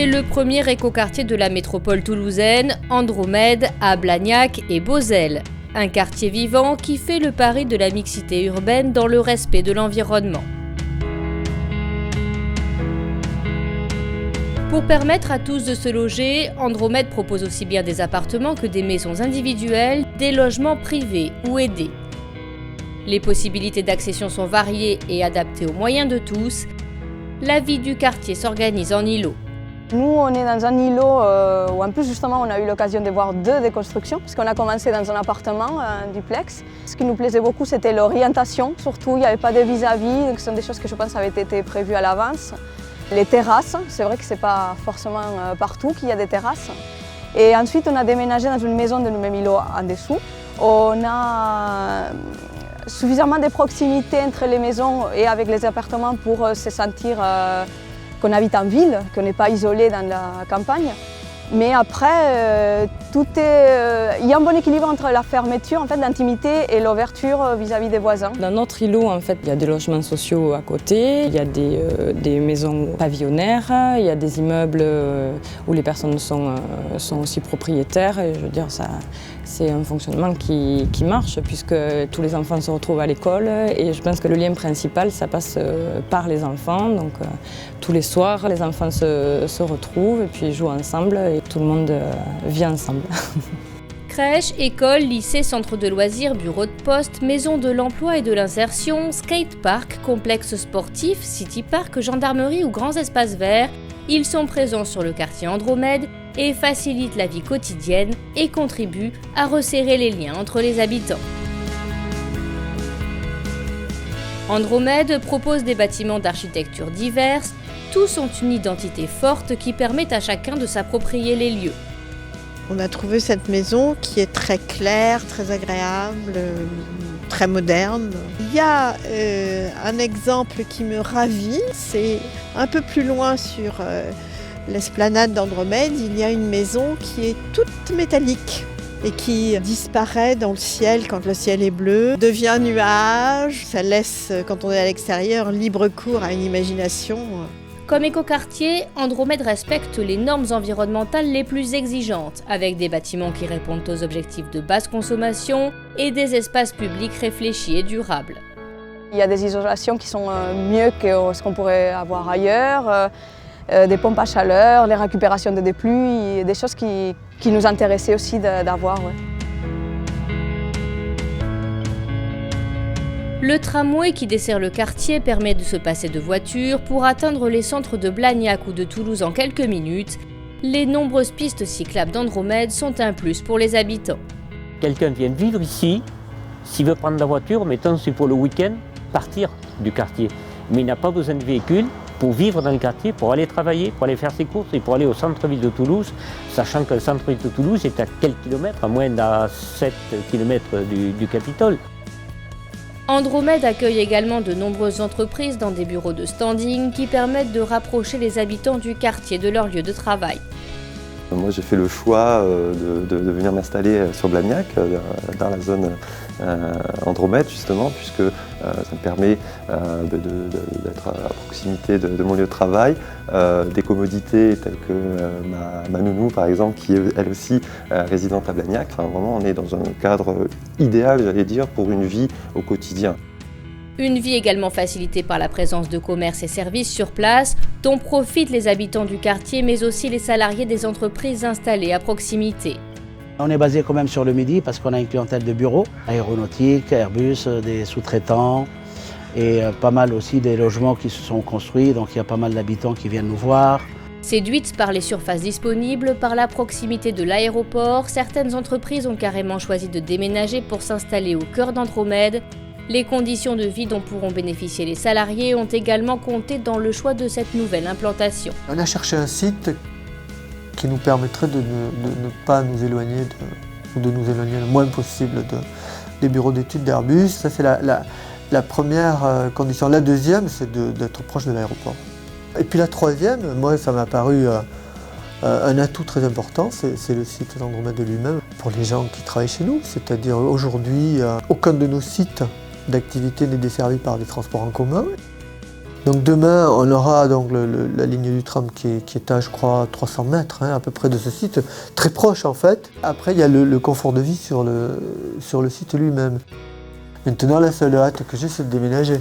C'est le premier écoquartier de la métropole toulousaine, Andromède, à Blagnac et Beauzelle. Un quartier vivant qui fait le pari de la mixité urbaine dans le respect de l'environnement. Pour permettre à tous de se loger, Andromède propose aussi bien des appartements que des maisons individuelles, des logements privés ou aidés. Les possibilités d'accession sont variées et adaptées aux moyens de tous. La vie du quartier s'organise en îlots. Nous, on est dans un îlot où en plus justement on a eu l'occasion de voir deux déconstructions parce qu'on a commencé dans un appartement, un duplex. Ce qui nous plaisait beaucoup, c'était l'orientation, surtout il n'y avait pas de vis-à-vis, donc ce sont des choses que je pense avaient été prévues à l'avance. Les terrasses, c'est vrai que ce n'est pas forcément partout qu'il y a des terrasses. Et ensuite, on a déménagé dans une maison de nous-mêmes îlot en dessous. On a suffisamment de proximité entre les maisons et avec les appartements pour se sentir qu'on habite en ville, qu'on n'est pas isolé dans la campagne. Mais après, il y a un bon équilibre entre la fermeture, en fait, l'intimité et l'ouverture vis-à-vis des voisins. Dans notre îlot, en fait, il y a des logements sociaux à côté, il y a des maisons pavillonnaires, il y a des immeubles où les personnes sont aussi propriétaires. Et je veux dire, c'est un fonctionnement qui marche puisque tous les enfants se retrouvent à l'école et je pense que le lien principal, ça passe par les enfants. Donc tous les soirs, les enfants se retrouvent et puis jouent ensemble et tout le monde vit ensemble. Crèche, école, lycée, centre de loisirs, bureau de poste, maison de l'emploi et de l'insertion, skatepark, complexe sportif, city park, gendarmerie ou grands espaces verts, ils sont présents sur le quartier Andromède et facilitent la vie quotidienne et contribuent à resserrer les liens entre les habitants. Andromède propose des bâtiments d'architecture diverses, tous ont une identité forte qui permet à chacun de s'approprier les lieux. On a trouvé cette maison qui est très claire, très agréable, très moderne. Il y a un exemple qui me ravit, c'est un peu plus loin sur l'esplanade d'Andromède, il y a une maison qui est toute métallique et qui disparaît dans le ciel quand le ciel est bleu, devient nuage, ça laisse, quand on est à l'extérieur, libre cours à une imagination. Comme écoquartier, Andromède respecte les normes environnementales les plus exigeantes, avec des bâtiments qui répondent aux objectifs de basse consommation et des espaces publics réfléchis et durables. Il y a des isolations qui sont mieux que ce qu'on pourrait avoir ailleurs, des pompes à chaleur, les récupérations de pluies, des choses qui nous intéressaient aussi d'avoir. Ouais. Le tramway qui dessert le quartier permet de se passer de voiture pour atteindre les centres de Blagnac ou de Toulouse en quelques minutes. Les nombreuses pistes cyclables d'Andromède sont un plus pour les habitants. Quelqu'un vient vivre ici, s'il veut prendre la voiture, mettons c'est pour le week-end, partir du quartier. Mais il n'a pas besoin de véhicule pour vivre dans le quartier, pour aller travailler, pour aller faire ses courses et pour aller au centre-ville de Toulouse, sachant que le centre-ville de Toulouse est à quelques kilomètres, à moins de 7 kilomètres du Capitole. Andromède accueille également de nombreuses entreprises dans des bureaux de standing qui permettent de rapprocher les habitants du quartier de leur lieu de travail. Moi j'ai fait le choix de venir m'installer sur Blagnac, dans la zone Andromède justement, puisque ça me permet d'être à proximité de mon lieu de travail, des commodités telles que ma nounou par exemple, qui est elle aussi résidente à Blagnac. Enfin, vraiment on est dans un cadre idéal, j'allais dire, pour une vie au quotidien. Une vie également facilitée par la présence de commerces et services sur place, dont profitent les habitants du quartier, mais aussi les salariés des entreprises installées à proximité. On est basé quand même sur le Midi parce qu'on a une clientèle de bureaux, aéronautique, Airbus, des sous-traitants et pas mal aussi des logements qui se sont construits, donc il y a pas mal d'habitants qui viennent nous voir. Séduites par les surfaces disponibles, par la proximité de l'aéroport, certaines entreprises ont carrément choisi de déménager pour s'installer au cœur d'Andromède. Les conditions de vie dont pourront bénéficier les salariés ont également compté dans le choix de cette nouvelle implantation. On a cherché un site qui nous permettrait de ne pas nous éloigner, ou de nous éloigner le moins possible des bureaux d'études d'Airbus. Ça c'est la première condition. La deuxième, c'est d'être proche de l'aéroport. Et puis la troisième, moi ça m'a paru un atout très important, c'est le site d'Andromède lui-même. Pour les gens qui travaillent chez nous, c'est-à-dire aujourd'hui, aucun de nos sites d'activité n'est desservi par des transports en commun. Donc demain, on aura donc la ligne du tram qui est à, je crois, 300 mètres à peu près de ce site, très proche en fait. Après, il y a le confort de vie sur le site lui-même. Maintenant, la seule hâte que j'ai, c'est de déménager.